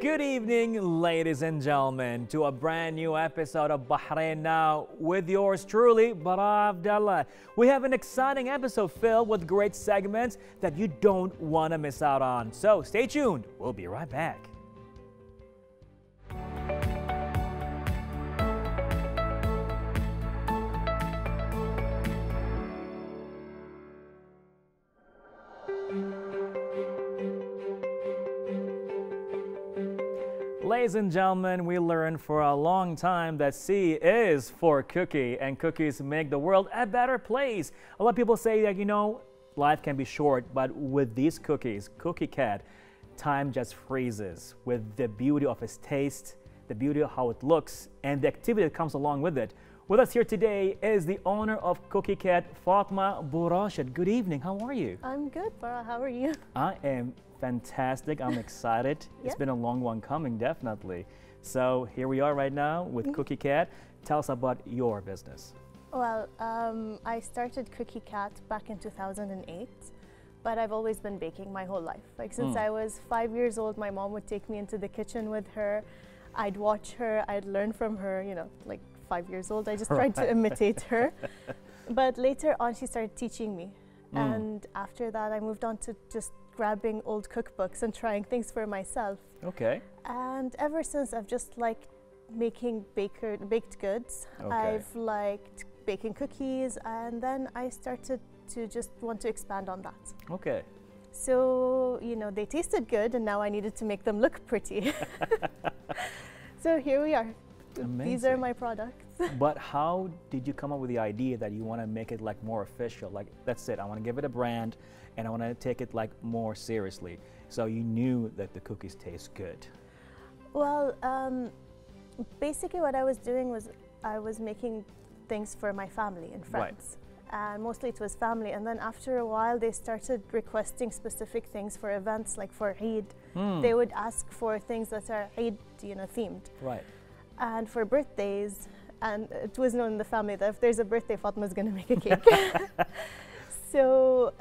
Good evening, ladies and gentlemen, to a brand new episode of Bahrain Now with yours truly, Bara Abdallah. We have an exciting episode filled with great segments that you don't want to miss out on. So stay tuned. We'll be right back. Ladies and gentlemen, we learned for a long time that C is for cookie, and cookies make the world a better place. A lot of people say that, life can be short, but with these cookies, Cookie Cat, time just freezes with the beauty of its taste, the beauty of how it looks, and the activity that comes along with it. With us here today is the owner of Cookie Cat, Fatima Bu Rashid. Good evening, how are you? I'm good, Farah. How are you? I am fantastic. I'm excited. Yeah. It's been a long one coming, definitely. So here we are right now with Cookie Cat. Tell us about your business. Well, I started Cookie Cat back in 2008, but I've always been baking my whole life. Like since I was 5 years old, my mom would take me into the kitchen with her. I'd watch her, I'd learn from her, like 5 years old. I just tried to imitate her. But later on, she started teaching me. And after that, I moved on to just grabbing old cookbooks and trying things for myself. Okay. And ever since, I've just liked making baked goods. Okay. I've liked baking cookies, and then I started to just want to expand on that. Okay. So, they tasted good, and now I needed to make them look pretty. So here we are. Amazing. These are my products. But how did you come up with the idea that you want to make it like more official? Like, that's it, I want to give it a brand and I want to take it like more seriously. So you knew that the cookies taste good. Well, basically what I was doing was I was making things for my family and friends. Right. And mostly it was family. And then after a while, they started requesting specific things for events, like for Eid. They would ask for things that are Eid, themed. Right. And for birthdays, and it was known in the family that if there's a birthday, Fatma's going to make a cake. So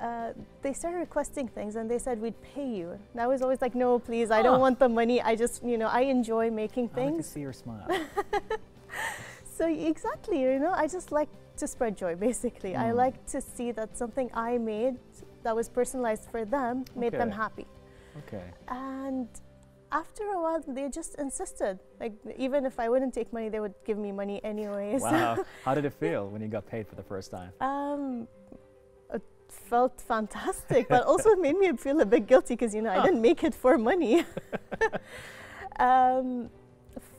they started requesting things, and they said, we'd pay you. And I was always like, no, please, I don't want the money. I just, I enjoy making things. I like to see your smile. So exactly, I just like to spread joy, basically. I like to see that something I made that was personalized for them made them happy. Okay. And after a while, they just insisted. Like, even if I wouldn't take money, they would give me money anyways. Wow. How did it feel when you got paid for the first time? It felt fantastic, but also it made me feel a bit guilty because, I didn't make it for money.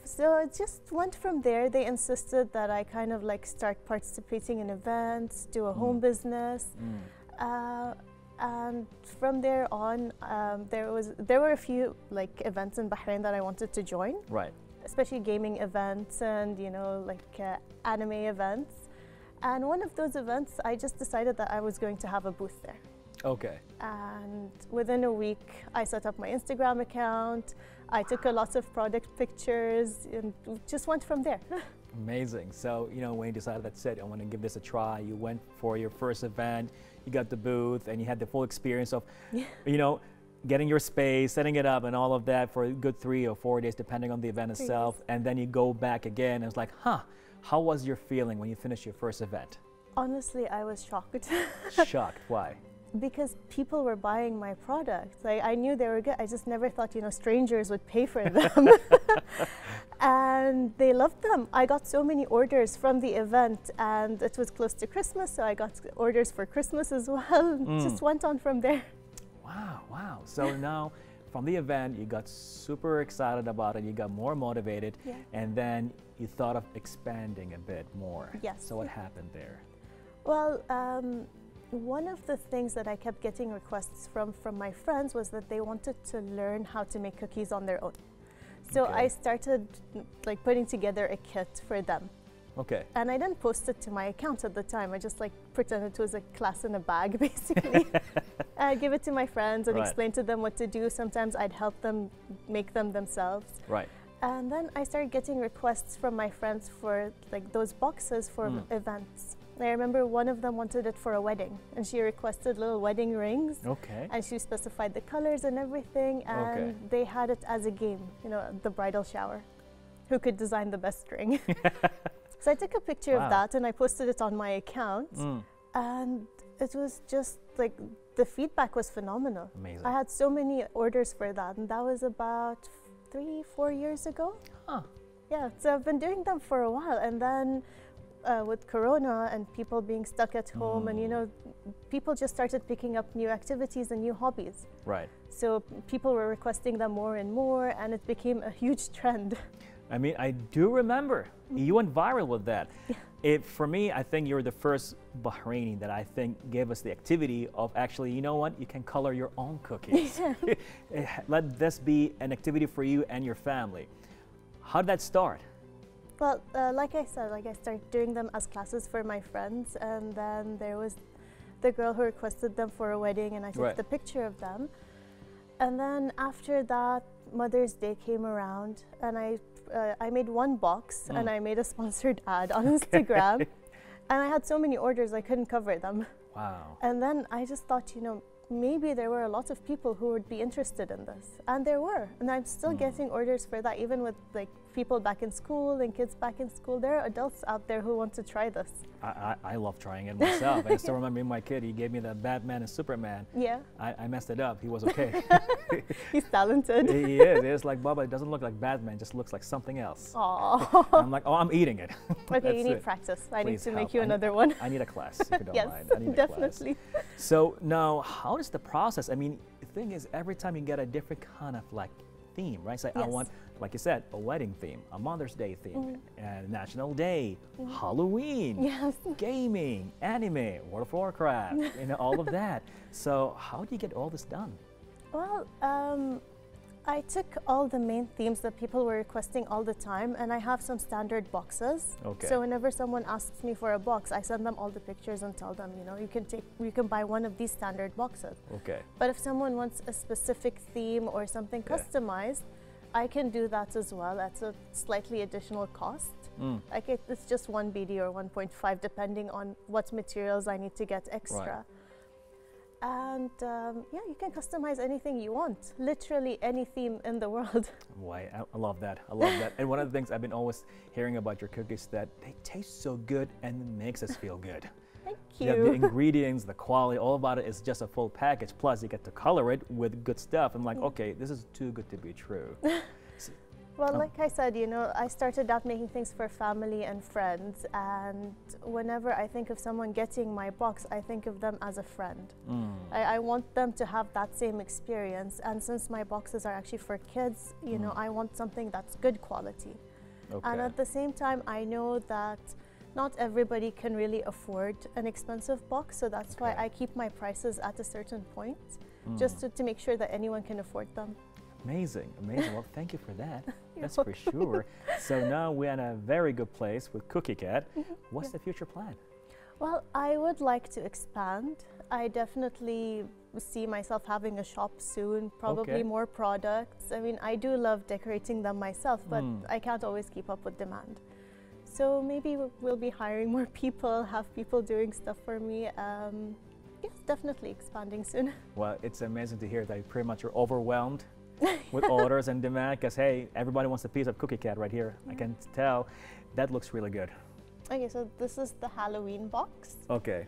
So it just went from there. They insisted that I kind of like start participating in events, do a home business. And from there on, there were a few like events in Bahrain that I wanted to join. Right. Especially gaming events and anime events. And one of those events, I just decided that I was going to have a booth there. Okay. And within a week, I set up my Instagram account. I took a lot of product pictures and just went from there. Amazing. So, when you decided that's it, I want to give this a try, you went for your first event, you got the booth, and you had the full experience of, getting your space, setting it up and all of that for a good 3 or 4 days, depending on the event itself. And then you go back again and it's like, how was your feeling when you finished your first event? Honestly, I was shocked. Shocked, why? Because people were buying my products. Like, I knew they were good. I just never thought, strangers would pay for them. And they loved them. I got so many orders from the event, and it was close to Christmas, so I got orders for Christmas as well. Just went on from there. Wow, wow. So now from the event, you got super excited about it, you got more motivated, and then you thought of expanding a bit more. Yes. So what happened there? Well, one of the things that I kept getting requests from my friends was that they wanted to learn how to make cookies on their own. So I started putting together a kit for them. Okay. And I didn't post it to my account at the time. I just pretended it was a class in a bag, basically. I'd give it to my friends and explain to them what to do. Sometimes I'd help them make them themselves. Right. And then I started getting requests from my friends for those boxes for events. I remember one of them wanted it for a wedding, and she requested little wedding rings. Okay. And she specified the colors and everything, and they had it as a game, you know, the bridal shower. Who could design the best ring? So I took a picture of that and I posted it on my account, and it was just like, the feedback was phenomenal. Amazing. I had so many orders for that, and that was about 3-4 years ago. Huh. Yeah, so I've been doing them for a while, and then with Corona and people being stuck at home, and you know, people just started picking up new activities and new hobbies. Right. So people were requesting them more and more, and it became a huge trend. I mean, I do remember you went viral with that. For me, I think you're the first Bahraini that I think gave us the activity of actually, you know what, you can color your own cookies. Let this be an activity for you and your family. How did that start? Well, like I said, I started doing them as classes for my friends, and then there was the girl who requested them for a wedding, and I took the picture of them. And then after that, Mother's Day came around, and I made one box, and I made a sponsored ad on Instagram, and I had so many orders I couldn't cover them. Wow. And then I just thought, you know, maybe there were a lot of people who would be interested in this, and there were, and I'm still getting orders for that, even with like people back in school and kids back in school. There are adults out there who want to try this. I love trying it myself. I still remember my kid, he gave me the Batman and Superman. Yeah. I messed it up. He was okay. He's talented. He is. It's like, Baba, it doesn't look like Batman, it just looks like something else. Aww. I'm like, oh, I'm eating it. Okay, you need practice. I need to help. make you another one. I need a class, if you don't mind. I need definitely. A class. So now, how is the process? I mean, the thing is, every time you get a different kind of like theme, right? So I want, like you said, a wedding theme, a Mother's Day theme, National Day, Halloween, gaming, anime, World of Warcraft, you know, all of that. So how do you get all this done? Well, I took all the main themes that people were requesting all the time, and I have some standard boxes. Okay. So whenever someone asks me for a box, I send them all the pictures and tell them, you know, you can buy one of these standard boxes. Okay. But if someone wants a specific theme or something customized, I can do that as well. That's a slightly additional cost. Like it's just 1 BD or 1.5, depending on what materials I need to get extra. Right. And yeah, you can customize anything you want, literally any theme in the world. Why, I love that. I love that. And one of the things I've been always hearing about your cookies, that they taste so good and it makes us feel good. Thank you. Yeah, the ingredients, the quality, all about it is just a full package. Plus, you get to color it with good stuff. I'm like, okay, this is too good to be true. Well, like I said, you know, I started out making things for family and friends, and whenever I think of someone getting my box, I think of them as a friend. I want them to have that same experience, and since my boxes are actually for kids, you know, I want something that's good quality. And at the same time, I know that not everybody can really afford an expensive box, so that's why I keep my prices at a certain point, just to make sure that anyone can afford them. Amazing, amazing. Well, thank you for that. That's for sure. So now we're in a very good place with Cookie Cat. What's the future plan? Well, I would like to expand. I definitely see myself having a shop soon, probably more products. I mean, I do love decorating them myself, but I can't always keep up with demand. So maybe we'll be hiring more people, have people doing stuff for me. Yes, definitely expanding soon. Well, it's amazing to hear that pretty much you're overwhelmed with orders and demand, because hey, everybody wants a piece of Cookie Cat right here. I can tell. That looks really good. Okay, so this is the Halloween box. Okay.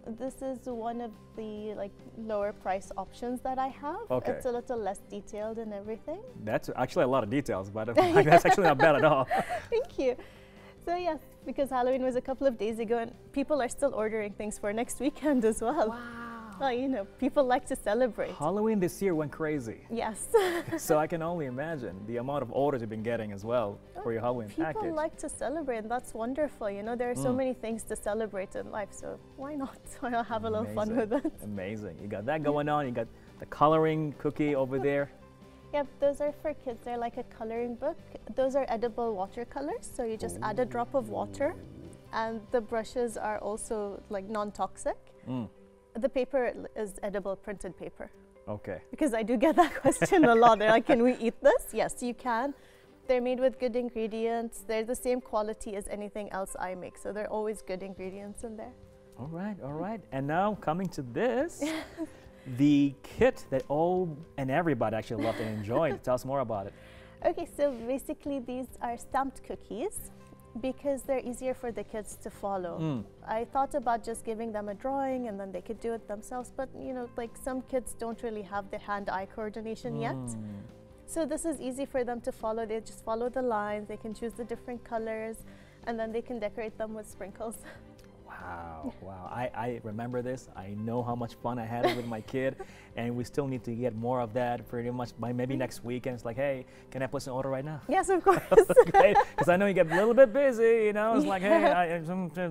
This is one of the lower price options that I have. Okay. It's a little less detailed and everything. That's actually a lot of details, but that's actually not bad at all. Thank you. So yes, because Halloween was a couple of days ago, and people are still ordering things for next weekend as well. Wow. Well, you know, people like to celebrate. Halloween this year went crazy. Yes. So I can only imagine the amount of orders you've been getting as well for your Halloween package. People like to celebrate, and that's wonderful. You know, there are so many things to celebrate in life, so why not? I'll have a little fun with it. Amazing. You got that going on. You got the coloring cookie over there. Yep, those are for kids. They're like a coloring book. Those are edible watercolors, so you just add a drop of water, and the brushes are also like non-toxic. The paper is edible printed paper. Okay. Because I do get that question a lot. They're like, can we eat this? Yes, you can. They're made with good ingredients. They're the same quality as anything else I make, so they're always good ingredients in there. All right, all right. And now coming to this, the kit that all and everybody actually loved and enjoyed. Tell us more about it. Okay, so basically these are stamped cookies because they're easier for the kids to follow. I thought about just giving them a drawing and then they could do it themselves, but you know, like some kids don't really have the hand-eye coordination yet. So this is easy for them to follow. They just follow the lines, they can choose the different colors, and then they can decorate them with sprinkles. Wow, wow. I remember this. I know how much fun I had with my kid, and we still need to get more of that pretty much by maybe next weekend. It's like, hey, can I place an order right now? Yes, of course. Because I know you get a little bit busy, you know. It's like, hey,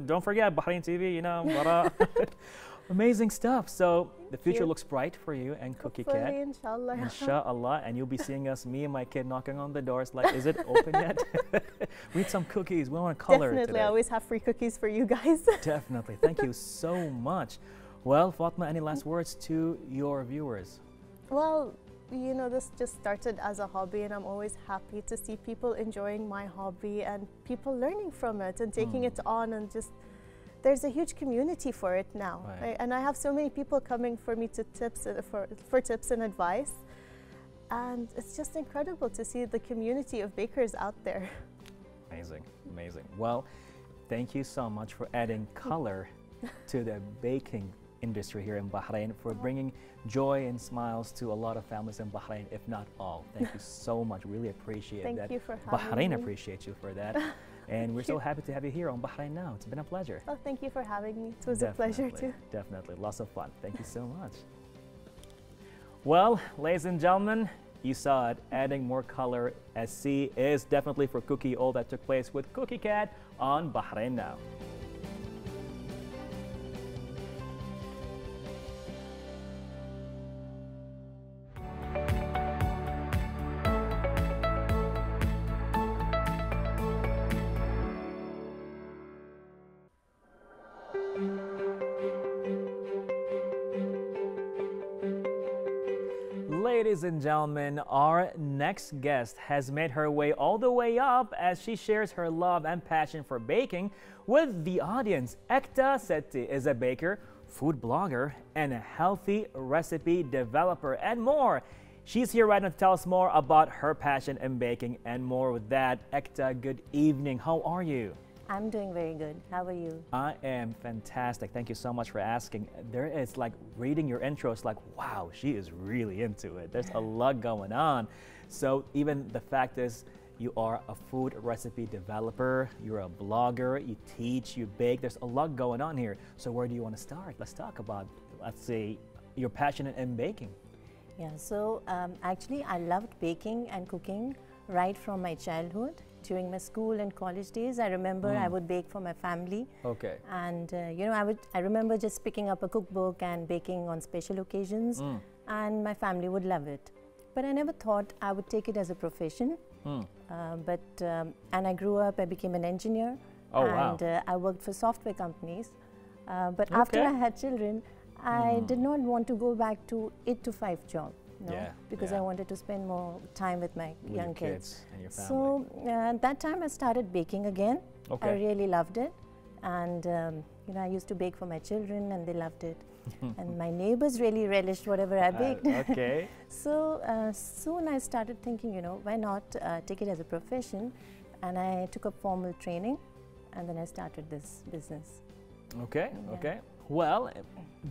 don't forget Bahrain TV, you know. But, amazing stuff. So the future looks bright for you and Cookie Cat. Inshallah. Inshallah. And you'll be seeing us, me and my kid, knocking on the doors like, is it open yet? We need some cookies. We want to color Definitely. today. I always have free cookies for you guys. Definitely. Thank you so much. Well, Fatma, any last words to your viewers? Well, you know, this just started as a hobby, and I'm always happy to see people enjoying my hobby and people learning from it and taking it on, and just there's a huge community for it now. Right. And I have so many people coming for me to tips for tips and advice, and it's just incredible to see the community of bakers out there. Amazing, amazing. Well, thank you so much for adding color to the baking industry here in Bahrain, for bringing joy and smiles to a lot of families in Bahrain, if not all. Thank you so much. Really appreciate that. Thank you for having Bahrain me. appreciates you for that. And we're so happy to have you here on Bahrain Now. It's been a pleasure. Oh, thank you for having me. It was a pleasure too. Definitely. Lots of fun. Thank you so much. Well, ladies and gentlemen, you saw it, adding more color as C is definitely for Cookie. All that took place with Cookie Cat on Bahrain Now. Ladies and gentlemen, our next guest has made her way all the way up as she shares her love and passion for baking with the audience. Ekta Sethi is a baker, food blogger, and a healthy recipe developer, and more. She's here right now to tell us more about her passion in baking and more with that. Ekta, good evening. How are you? I'm doing very good. How are you? I am fantastic. Thank you so much for asking. There is like reading your intro, it's like, wow, she is really into it. There's a lot going on. So even the fact is you are a food recipe developer, you're a blogger, you teach, you bake. There's a lot going on here. So where do you want to start? Let's talk about, let's say, your passion in baking. Yeah, so actually I loved baking and cooking right from my childhood. During my school and college days, I remember I would bake for my family. Okay. And you know, I remember just picking up a cookbook and baking on special occasions, and my family would love it. But I never thought I would take it as a profession. And I grew up, I became an engineer. Oh, and wow. I worked for software companies. But after I had children, I did not want to go back to 8 to 5 job. No, because I wanted to spend more time with my young kids and your family. So that time I started baking again. Okay. I really loved it, and you know, I used to bake for my children, and they loved it. And my neighbors really relished whatever I baked. Okay. So soon I started thinking, you know, why not take it as a profession? And I took up formal training, and then I started this business. Okay. Okay. Well,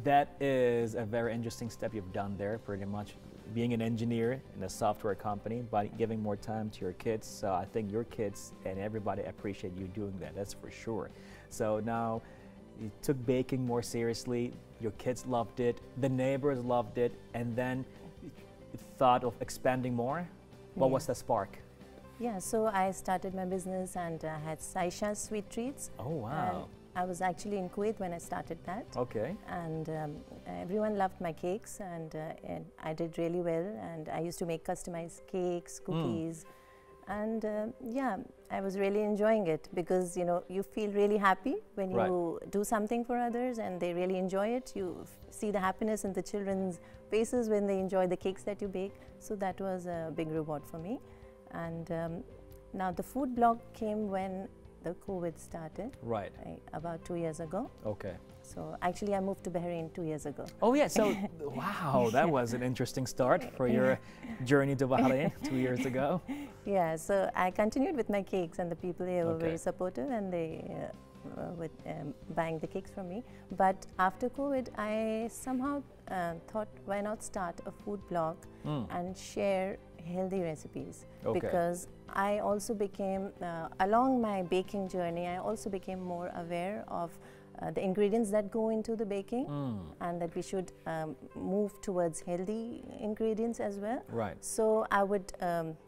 that is a very interesting step you've done there, pretty much being an engineer in a software company, but giving more time to your kids. So I think your kids and everybody appreciate you doing that, that's for sure. So now you took baking more seriously, your kids loved it, the neighbors loved it, and then you thought of expanding more. What was the spark? Yeah, so I started my business and had Saisha's Sweet Treats. Oh, wow. I was actually in Kuwait when I started that. Okay. And everyone loved my cakes, and I did really well. And I used to make customized cakes, cookies. And yeah, I was really enjoying it because, you know, you feel really happy when you do something for others and they really enjoy it. You see the happiness in the children's faces when they enjoy the cakes that you bake. So that was a big reward for me. And Now the food blog came when the COVID started. Right. About 2 years ago. Okay. So actually I moved to Bahrain 2 years ago. Oh yeah, so wow, that was an interesting start for your journey to Bahrain 2 years ago. Yeah, so I continued with my cakes, and the people here were Okay. very supportive, and they were buying the cakes from me. But after COVID, I somehow thought, why not start a food blog and share healthy recipes? Okay. Because I also became, along my baking journey, I also became more aware of the ingredients that go into the baking, and that we should move towards healthy ingredients as well. Right. So I would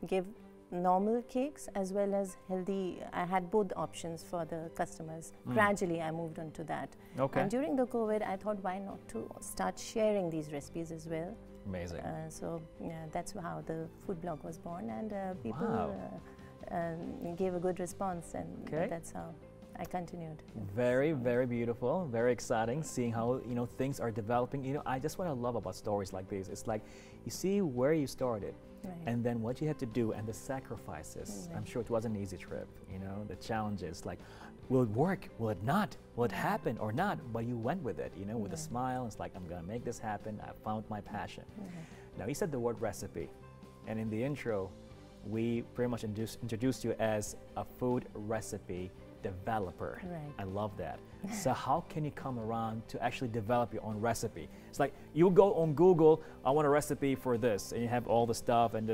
give normal cakes as well as healthy. I had both options for the customers. Gradually I moved on to that. Okay. And during the COVID, I thought, why not to start sharing these recipes as well. Amazing. So that's how the food blog was born, and people Wow. gave a good response, and Okay. that's how I continued. Very, very beautiful, very exciting, seeing how, you know, things are developing. You know, I just what I love about stories like this. It's like you see where you started, Right. and then what you had to do, and the sacrifices. Right. I'm sure it wasn't an easy trip. You know, the challenges, like, will it work? Will it not? Will it happen or not? But you went with it, you know, with a smile. It's like, I'm gonna make this happen. I found my passion. Now, you said the word recipe, and in the intro, we pretty much introduced you as a food recipe developer. Right. I love that. So how can you come around to actually develop your own recipe? It's like you go on Google, I want a recipe for this, and you have all the stuff and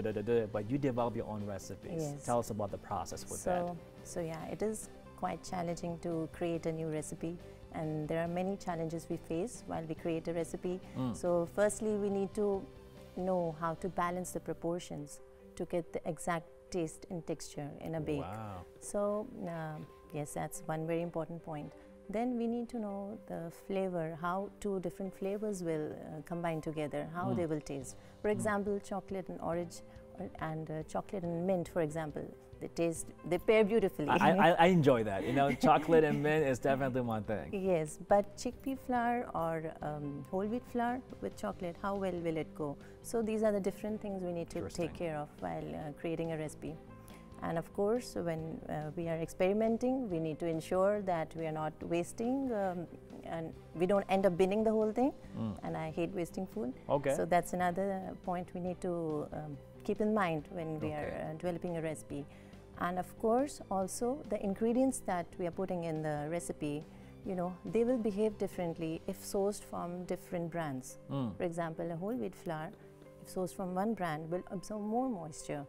but you develop your own recipes. Yes. Tell us about the process with that. So yeah, it is quite challenging to create a new recipe, and there are many challenges we face while we create a recipe. So firstly, we need to know how to balance the proportions to get the exact taste and texture in a bake. Wow. So yes, that's one very important point. Then we need to know the flavor, how two different flavors will combine together, how they will taste. For example, chocolate and orange, and chocolate and mint, for example, they pair beautifully. I enjoy that. You know, chocolate and mint is definitely one thing. Yes, but chickpea flour or whole wheat flour with chocolate, how well will it go? So these are the different things we need to take care of while creating a recipe. And of course, when we are experimenting, we need to ensure that we are not wasting and we don't end up binning the whole thing. And I hate wasting food. Okay. So that's another point we need to keep in mind when we are developing a recipe. And of course, also the ingredients that we are putting in the recipe, you know, they will behave differently if sourced from different brands. For example, a whole wheat flour, if sourced from one brand, will absorb more moisture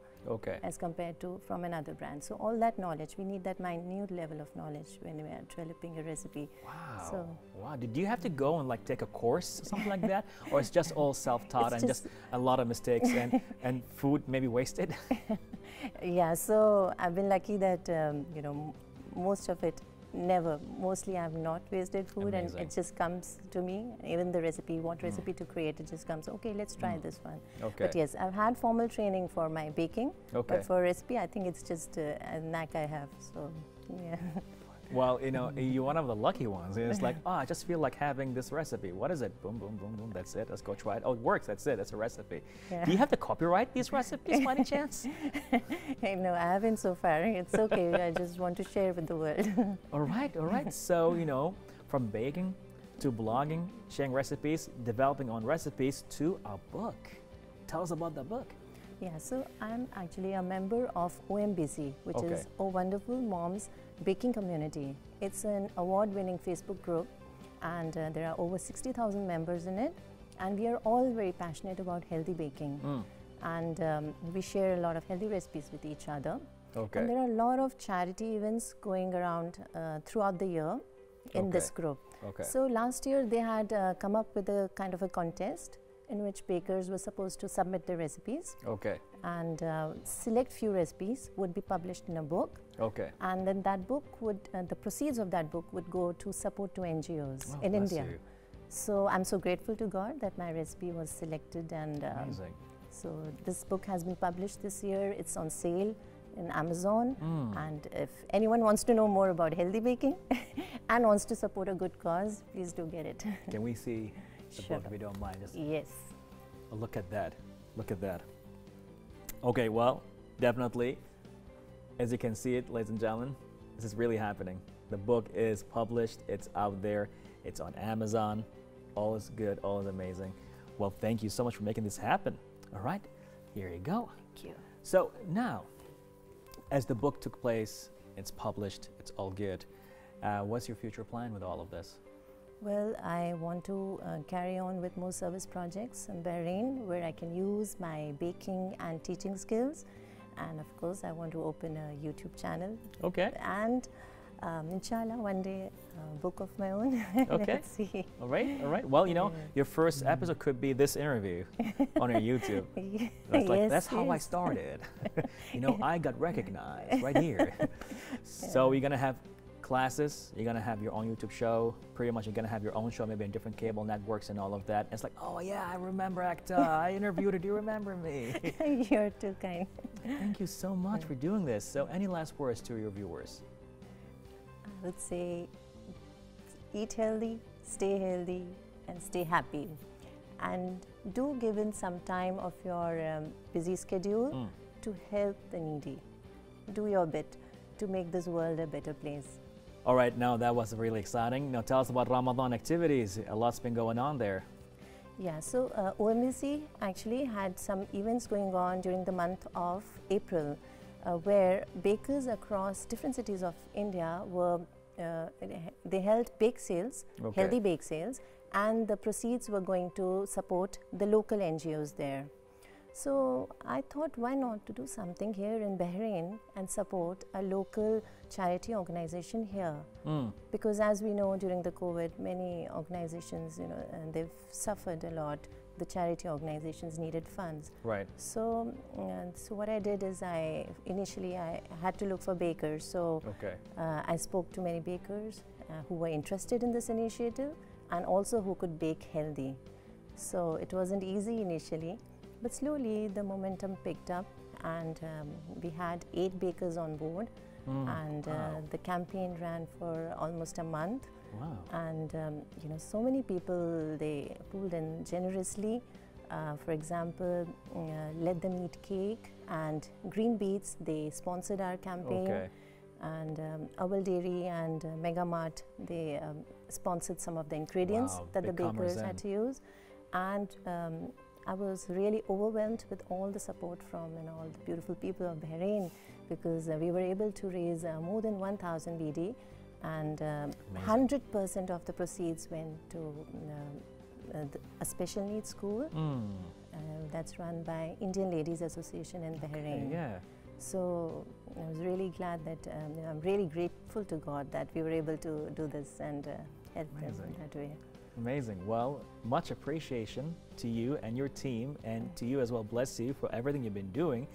as compared to from another brand. So all that knowledge, we need that minute level of knowledge when we are developing a recipe. Wow. So Wow. Did you have to go and like take a course, something like that? Or it's just all self-taught and just a lot of mistakes and food maybe wasted? yeah, so I've been lucky that, you know, most of it mostly I've not wasted food. Amazing. And it just comes to me, even the recipe, what recipe to create, it just comes, okay, let's try this one. But yes, I've had formal training for my baking, but for recipe, I think it's just a knack I have, so yeah. Well, you know, you're one of the lucky ones. It's like, oh, I just feel like having this recipe. What is it? Boom, boom, boom, boom. That's it. Let's go try it. Oh, it works. That's it. That's a recipe. Yeah. Do you have to copyright these recipes by any chance? No, I haven't so far. It's okay. I just want to share with the world. All right, all right. So, you know, from baking to blogging, sharing recipes, developing on recipes to a book. Tell us about the book. Yeah, so I'm actually a member of OMBC, which is Oh Wonderful Moms Baking Community. It's an award-winning Facebook group, and there are over 60,000 members in it, and we are all very passionate about healthy baking. And we share a lot of healthy recipes with each other. And there are a lot of charity events going around throughout the year in this group. So last year they had come up with a kind of a contest in which bakers were supposed to submit their recipes. And select few recipes would be published in a book. And then that book would, the proceeds of that book would go to support to NGOs in India. So I'm so grateful to God that my recipe was selected, and so this book has been published this year. It's on sale in Amazon, and if anyone wants to know more about healthy baking and wants to support a good cause, please do get it. Can we see the book if you don't mind? Just look at that. Look at that. Okay, well, definitely As you can see it, ladies and gentlemen, this is really happening. The book is published, it's out there, it's on Amazon. All is good, all is amazing. Well, thank you so much for making this happen. All right, here you go. Thank you. So now, as the book took place, it's published, it's all good. What's your future plan with all of this? Well, I want to carry on with more service projects in Bahrain where I can use my baking and teaching skills. And of course, I want to open a YouTube channel. Okay. And inshallah, one day, a book of my own. Okay. Let's see. All right, all right. Well, you know, your first episode could be this interview on our YouTube. That's like, Yes, that's how I yes. started. You know, I got recognized right here. So you're gonna have classes, you're gonna have your own YouTube show, pretty much you're gonna have your own show, maybe in different cable networks and all of that. It's like, oh yeah, I remember Acta, I interviewed her, do you remember me? You're too kind. Thank you so much for doing this. So any last words to your viewers? I would say eat healthy, and stay happy. And do give in some time of your busy schedule to help the needy. Do your bit to make this world a better place. All right, now that was really exciting. Now tell us about Ramadan activities. A lot's been going on there. Yeah, so OMC actually had some events going on during the month of April where bakers across different cities of India were, they held bake sales, Okay. healthy bake sales, and the proceeds were going to support the local NGOs there. So I thought, why not to do something here in Bahrain and support a local charity organization here? Because as we know, during the COVID, many organizations, you know, and they've suffered a lot. The charity organizations needed funds. Right. So, so what I did is initially I had to look for bakers. So Okay. I spoke to many bakers who were interested in this initiative and also who could bake healthy. So it wasn't easy initially. But slowly the momentum picked up and we had 8 bakers on board and Wow. the campaign ran for almost a month. Wow. And you know, so many people, they pulled in generously. For example, Let Them Eat Cake and Green Beets, they sponsored our campaign. Okay. And Awal Dairy and Megamart, they sponsored some of the ingredients Wow, that the big comers bakers had in. to use. And I was really overwhelmed with all the support from all the beautiful people of Bahrain, because we were able to raise more than 1,000 BD, and 100% of the proceeds went to a special needs school that's run by Indian Ladies Association in Bahrain. Okay, yeah. So I was really glad that you know, I'm really grateful to God that we were able to do this and help them Amazing. in that way. Amazing. Well, much appreciation to you and your team, and to you as well. Bless you for everything you've been doing,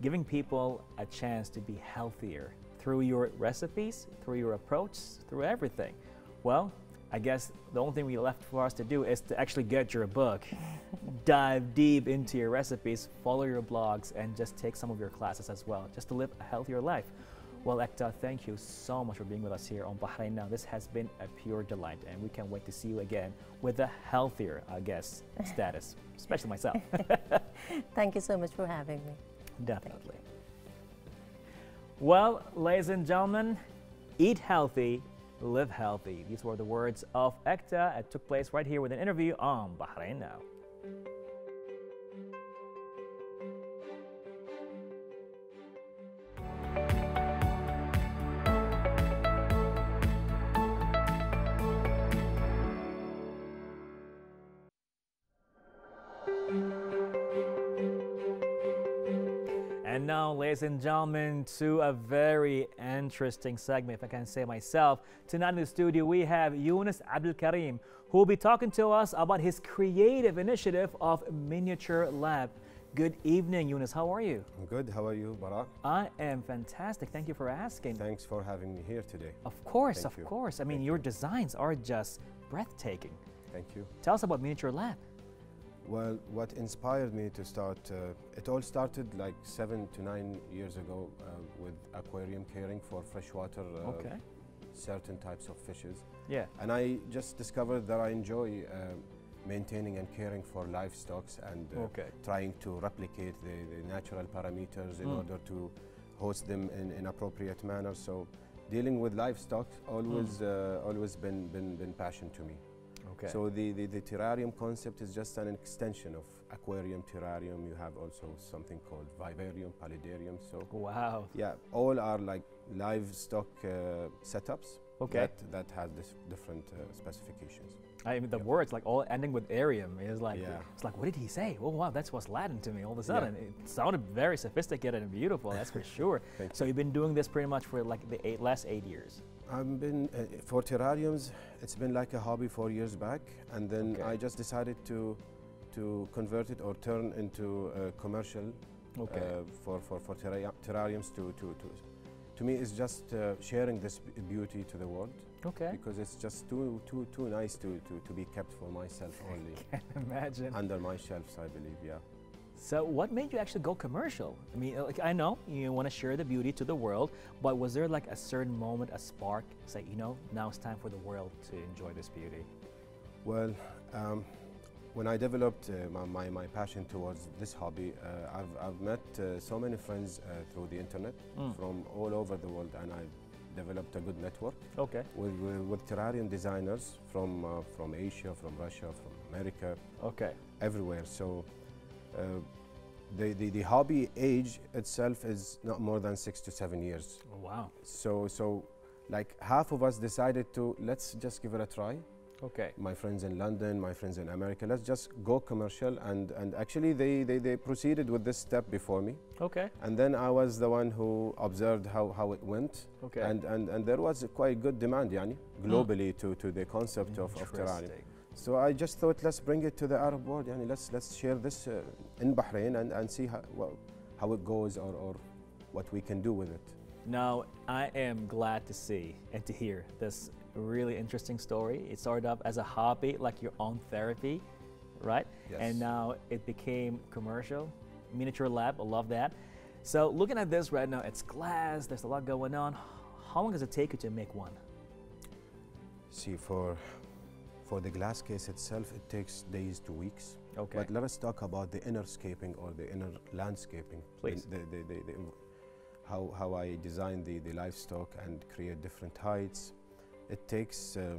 giving people a chance to be healthier through your recipes, through your approach, through everything. Well, I guess the only thing we left for us to do is to actually get your book, dive deep into your recipes, follow your blogs, and just take some of your classes as well, just to live a healthier life. Well, Ekta, thank you so much for being with us here on Bahrain Now. This has been a pure delight, and we can't wait to see you again with a healthier, I guess, status, especially myself. Thank you so much for having me. Definitely. Well, ladies and gentlemen, eat healthy, live healthy. These were the words of Ekta. It took place right here with an interview on Bahrain Now. And now, ladies and gentlemen, to a very interesting segment, if I can say myself. Tonight in the studio, we have Yunus Abdul Karim, who will be talking to us about his creative initiative of Miniature Lab. Good evening, Yunus. How are you? I'm good. How are you, Barak? I am fantastic. Thank you for asking. Thanks for having me here today. Of course, Thank of you. course. I mean, Thank your you. designs are just breathtaking. Thank you. Tell us about Miniature Lab. Well, what inspired me to start, it all started like 7 to 9 years ago with aquarium caring for freshwater, Okay. certain types of fishes. Yeah. And I just discovered that I enjoy maintaining and caring for livestock and Okay. trying to replicate the natural parameters in Mm. order to host them in appropriate manner. So dealing with livestock always been passion to me. Okay. So the terrarium concept is just an extension of aquarium, terrarium. You have also something called vivarium, paludarium. So Wow. yeah, all are like livestock setups. Okay. That has different specifications. I mean, the words like all ending with arium is like, Yeah. it's like, what did he say? Oh wow, that's what's Latin to me all of a sudden. It sounded very sophisticated and beautiful, that's for sure. Thank So you've been doing this pretty much for like the last 8 years. I've been for terrariums. It's been like a hobby 4 years back, and then Okay. I just decided to convert it or turn into a commercial Okay. for terrariums. To me, it's just sharing this beauty to the world, Okay. because it's just too nice to be kept for myself only. Can't imagine. Under my shelves, I believe. Yeah. So what made you actually go commercial? I mean, like, I know you want to share the beauty to the world, but was there like a certain moment, a spark, say, you know, now it's time for the world to enjoy this beauty? Well, when I developed my passion towards this hobby, I've met so many friends through the internet from all over the world, and I developed a good network Okay. with terrarium designers from Asia, from Russia, from America, Okay. everywhere. So the hobby age itself is not more than 6 to 7 years. Oh, wow. So like half of us decided to let's just give it a try. Okay. My friends in London, my friends in America, let's just go commercial, and actually they proceeded with this step before me, Okay. and then I was the one who observed how it went, Okay. and there was a quite good demand yani, globally to the concept of terrarium. Interesting. So I just thought, let's bring it to the Arab world, yani, let's share this in Bahrain and see how it goes, or what we can do with it. Now, I am glad to see and to hear this really interesting story. It started off as a hobby, like your own therapy, right? Yes. And now it became commercial. Miniature lab, I love that. So looking at this right now, it's glass, there's a lot going on. How long does it take you to make one? See, for the glass case itself, it takes days to weeks. Okay. But let us talk about the inner scaping or the inner landscaping. Please. How I design the livestock and create different heights. It takes, there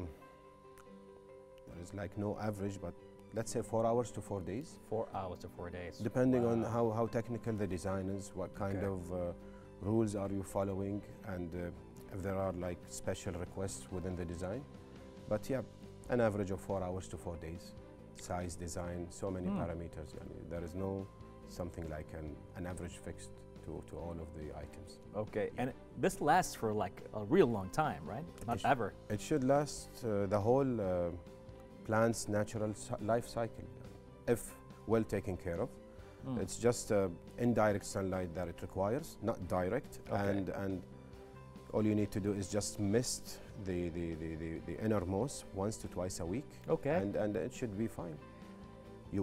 is like no average, but let's say 4 hours to 4 days. 4 hours to 4 days. Depending on how technical the design is, what kind Okay. of rules are you following, and if there are like special requests within the design. But yeah, an average of 4 hours to 4 days. Size, design, so many parameters. There is no something like an average fixed to all of the items. Okay, and this lasts for like a real long time, right? Not ever. It should last the whole plant's natural life cycle, if well taken care of. It's just indirect sunlight that it requires, not direct. Okay. And all you need to do is just mist the innermost once to twice a week. Okay. And it should be fine. You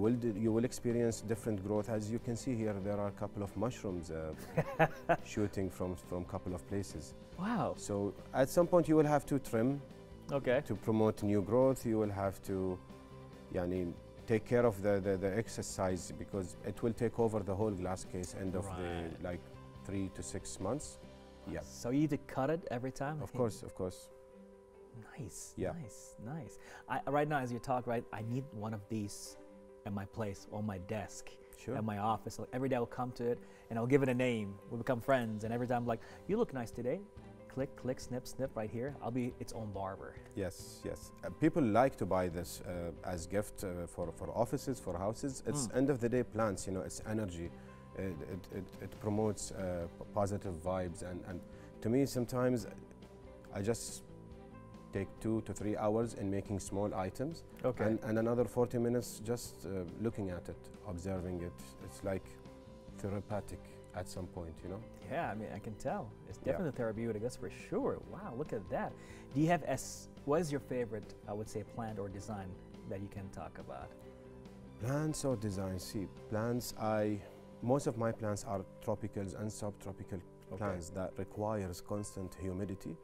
will experience different growth. As you can see here, there are a couple of mushrooms shooting from a couple of places. Wow. So at some point you will have to trim Okay. to promote new growth. You will have to take care of the excess size, because it will take over the whole glass case end of Right. the like 3 to 6 months. Yeah, So you need to cut it every time? of course, of course. Nice, Yeah. nice, nice. Right now, as you talk, right, I need one of these at my place, on my desk, Sure. at my office. So every day I'll come to it and I'll give it a name. We'll become friends. And every time I'm like, you look nice today. Click, click, snip, snip right here. I'll be its own barber. Yes, yes. People like to buy this as gift for offices, for houses. It's end of the day plants, it's energy. It promotes positive vibes. And to me, sometimes I just take 2 to 3 hours in making small items. Okay. And another 40 minutes just looking at it, observing it. It's like therapeutic at some point, Yeah, I mean, I can tell. It's Yeah. definitely therapeutic, that's for sure. Wow, look at that. Do you have, what is your favorite, I would say, plant or design that you can talk about? Plants or design? See, plants, most of my plants are tropicals and subtropical plants that requires constant humidity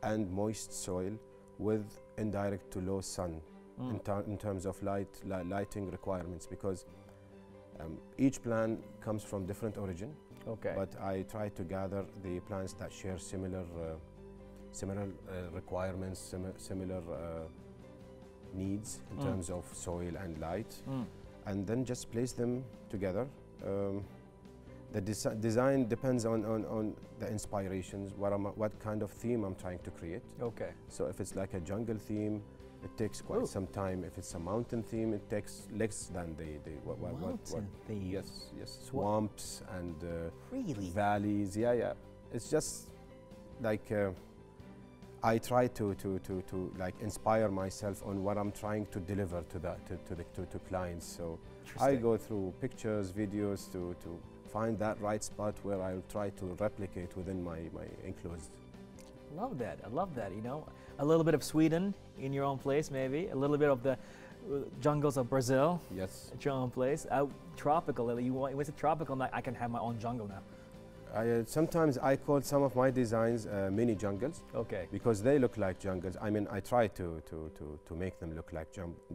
and moist soil with indirect to low sun in terms of lighting requirements, because Each plant comes from different origin, Okay. but I try to gather the plants that share similar requirements, similar needs in terms of soil and light, and then just place them together. The design depends on the inspirations, what kind of theme I'm trying to create. Okay. So if it's like a jungle theme, it takes quite some time. If it's a mountain theme, it takes less than what Mountain theme. Yes, yes. Swamps and Really? valleys. Yeah. It's just like I try to like inspire myself on what I'm trying to deliver to clients. So I go through pictures, videos to find that right spot where I'll try to replicate within my enclosed. Love that. I love that. You know, a little bit of Sweden in your own place, maybe. A little bit of the jungles of Brazil. Yes. At your own place. Tropical. You want it tropical? I can have my own jungle now. Sometimes I call some of my designs mini jungles. Okay. Because they look like jungles. I mean, I try to make them look like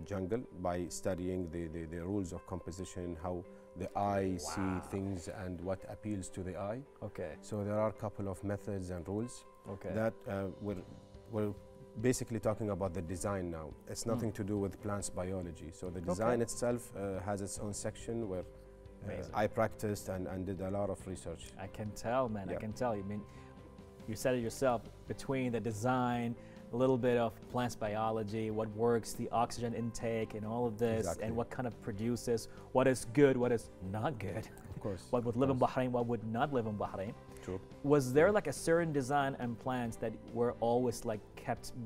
jungle by studying the rules of composition, how the eye see things and what appeals to the eye. Okay. So there are a couple of methods and rules Okay. that we're basically talking about the design now. It's nothing to do with plants biology. So the design itself has its own section where I practiced and did a lot of research. I can tell, man. I Yep. can tell. You mean, you said it yourself. Between the design, a little bit of plants biology, what works, the oxygen intake, and all of this, Exactly. and what kind of produces, what is good, what is not good, Of course. what would live in Bahrain, what would not live in Bahrain. True. Was there like a certain design and plants that were always like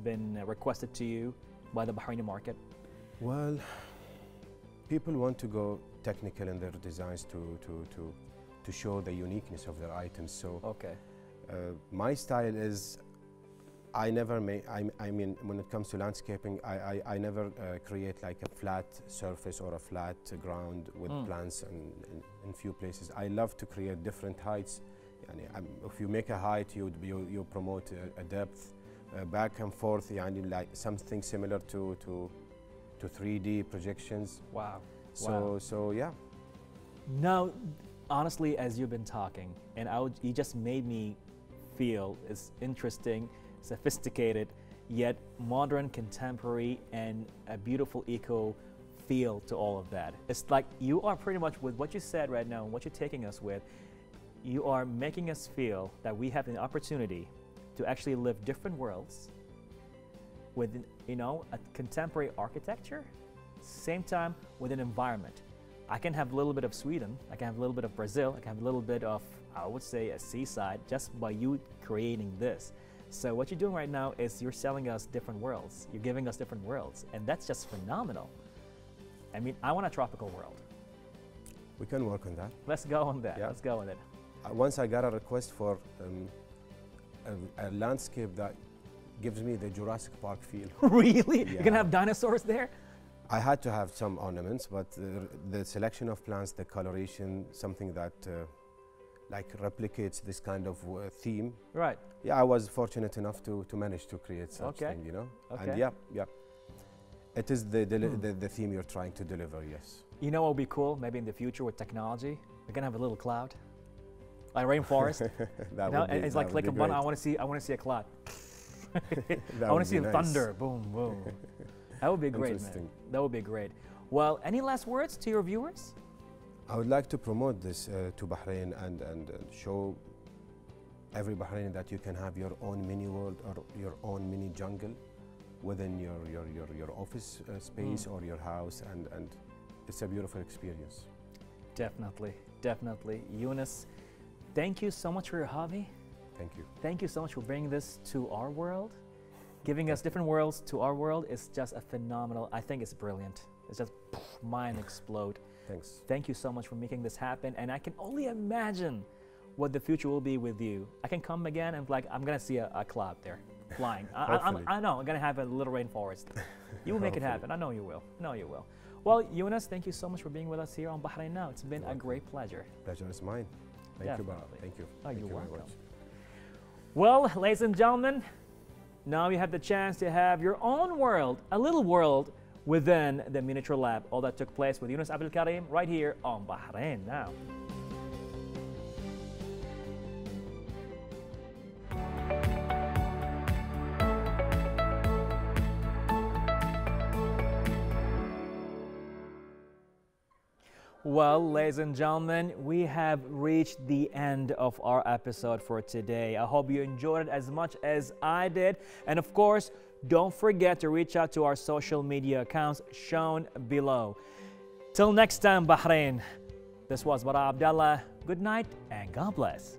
been requested to you by the Bahraini market? Well, people want to go technical in their designs to show the uniqueness of their items. So Okay. my style is I never make, I mean, when it comes to landscaping, I never create like a flat surface or a flat ground with plants in few places. I love to create different heights. If you make a height, you promote a depth, back and forth, like something similar to 3D projections. Wow. So yeah. Now, honestly, as you've been talking, and you just made me feel it's interesting, sophisticated, yet modern, contemporary, and a beautiful eco feel to all of that. It's like you are pretty much, with what you said right now and what you're taking us with, you are making us feel that we have an opportunity to actually live different worlds with, you know, a contemporary architecture, same time with an environment. I can have a little bit of Sweden, I can have a little bit of Brazil, I can have a little bit of, I would say, a seaside, just by you creating this. So what you're doing right now is you're selling us different worlds. You're giving us different worlds, and that's just phenomenal. I mean, I want a tropical world. We can work on that. Let's go on that. Yeah. Let's go on it. Once I got a request for a landscape that gives me the Jurassic Park feel. Really? Yeah. You're gonna have dinosaurs there? I had to have some ornaments, but the selection of plants, the coloration, something that like replicates this kind of theme. Right. Yeah, I was fortunate enough to manage to create such thing, you know. Okay. And yeah, it is the theme you're trying to deliver. Yes. You know what would be cool? Maybe in the future with technology, we're gonna have a little cloud, like rainforest. That You know, would be, and it's that like would click be a button. great. I want to see a cloud. That I want would to see be nice. thunder. Boom, boom. That would be great, man. Interesting. That would be great. Well, any last words to your viewers? I would like to promote this to Bahrain and show every Bahraini that you can have your own mini world or your own mini jungle within your office space or your house, and it's a beautiful experience. Definitely, definitely. Yunus, thank you so much for your hobby. Thank you. Thank you so much for bringing this to our world. Giving us different worlds to our world is just a phenomenal, I think it's brilliant. It's just mind explode. Thanks. Thank you so much for making this happen, and I can only imagine what the future will be with you. I can come again and like, I'm gonna see a cloud there flying. I know, I'm gonna have a little rainforest. You will make it happen, I know you will. I know you will. Well, Yunus, thank you so much for being with us here on Bahrain Now. It's been a great pleasure. Pleasure is mine. Thank you, Bob. Definitely. Thank you. Oh, Thank you're you very welcome. much. Well, ladies and gentlemen, now you have the chance to have your own world, a little world within the miniature lab. All that took place with Yunus Abdul Karim right here on Bahrain Now. Well, ladies and gentlemen, we have reached the end of our episode for today. I hope you enjoyed it as much as I did. And of course, don't forget to reach out to our social media accounts shown below. Till next time, Bahrain. This was Bara Abdallah. Good night and God bless.